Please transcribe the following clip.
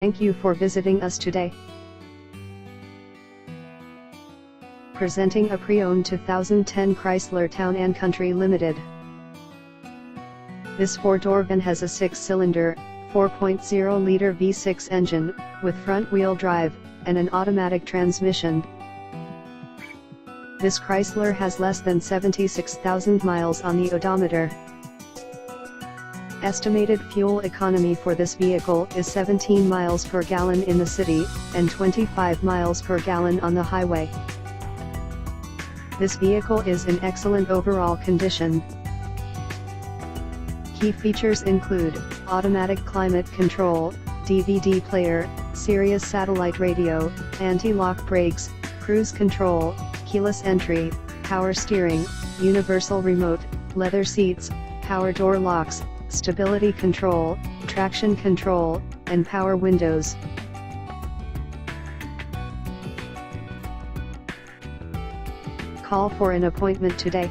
Thank you for visiting us today. Presenting a pre-owned 2010 Chrysler Town & Country Limited. This four-door van has a 6-cylinder, 4.0-liter V6 engine, with front-wheel drive, and an automatic transmission. This Chrysler has less than 76,000 miles on the odometer. Estimated fuel economy for this vehicle is 17 miles per gallon in the city, and 25 miles per gallon on the highway. This vehicle is in excellent overall condition. Key features include automatic climate control, DVD player, Sirius satellite radio, anti-lock brakes, cruise control, keyless entry, power steering, universal remote, leather seats, power door locks, stability control, traction control, and power windows. Call for an appointment today.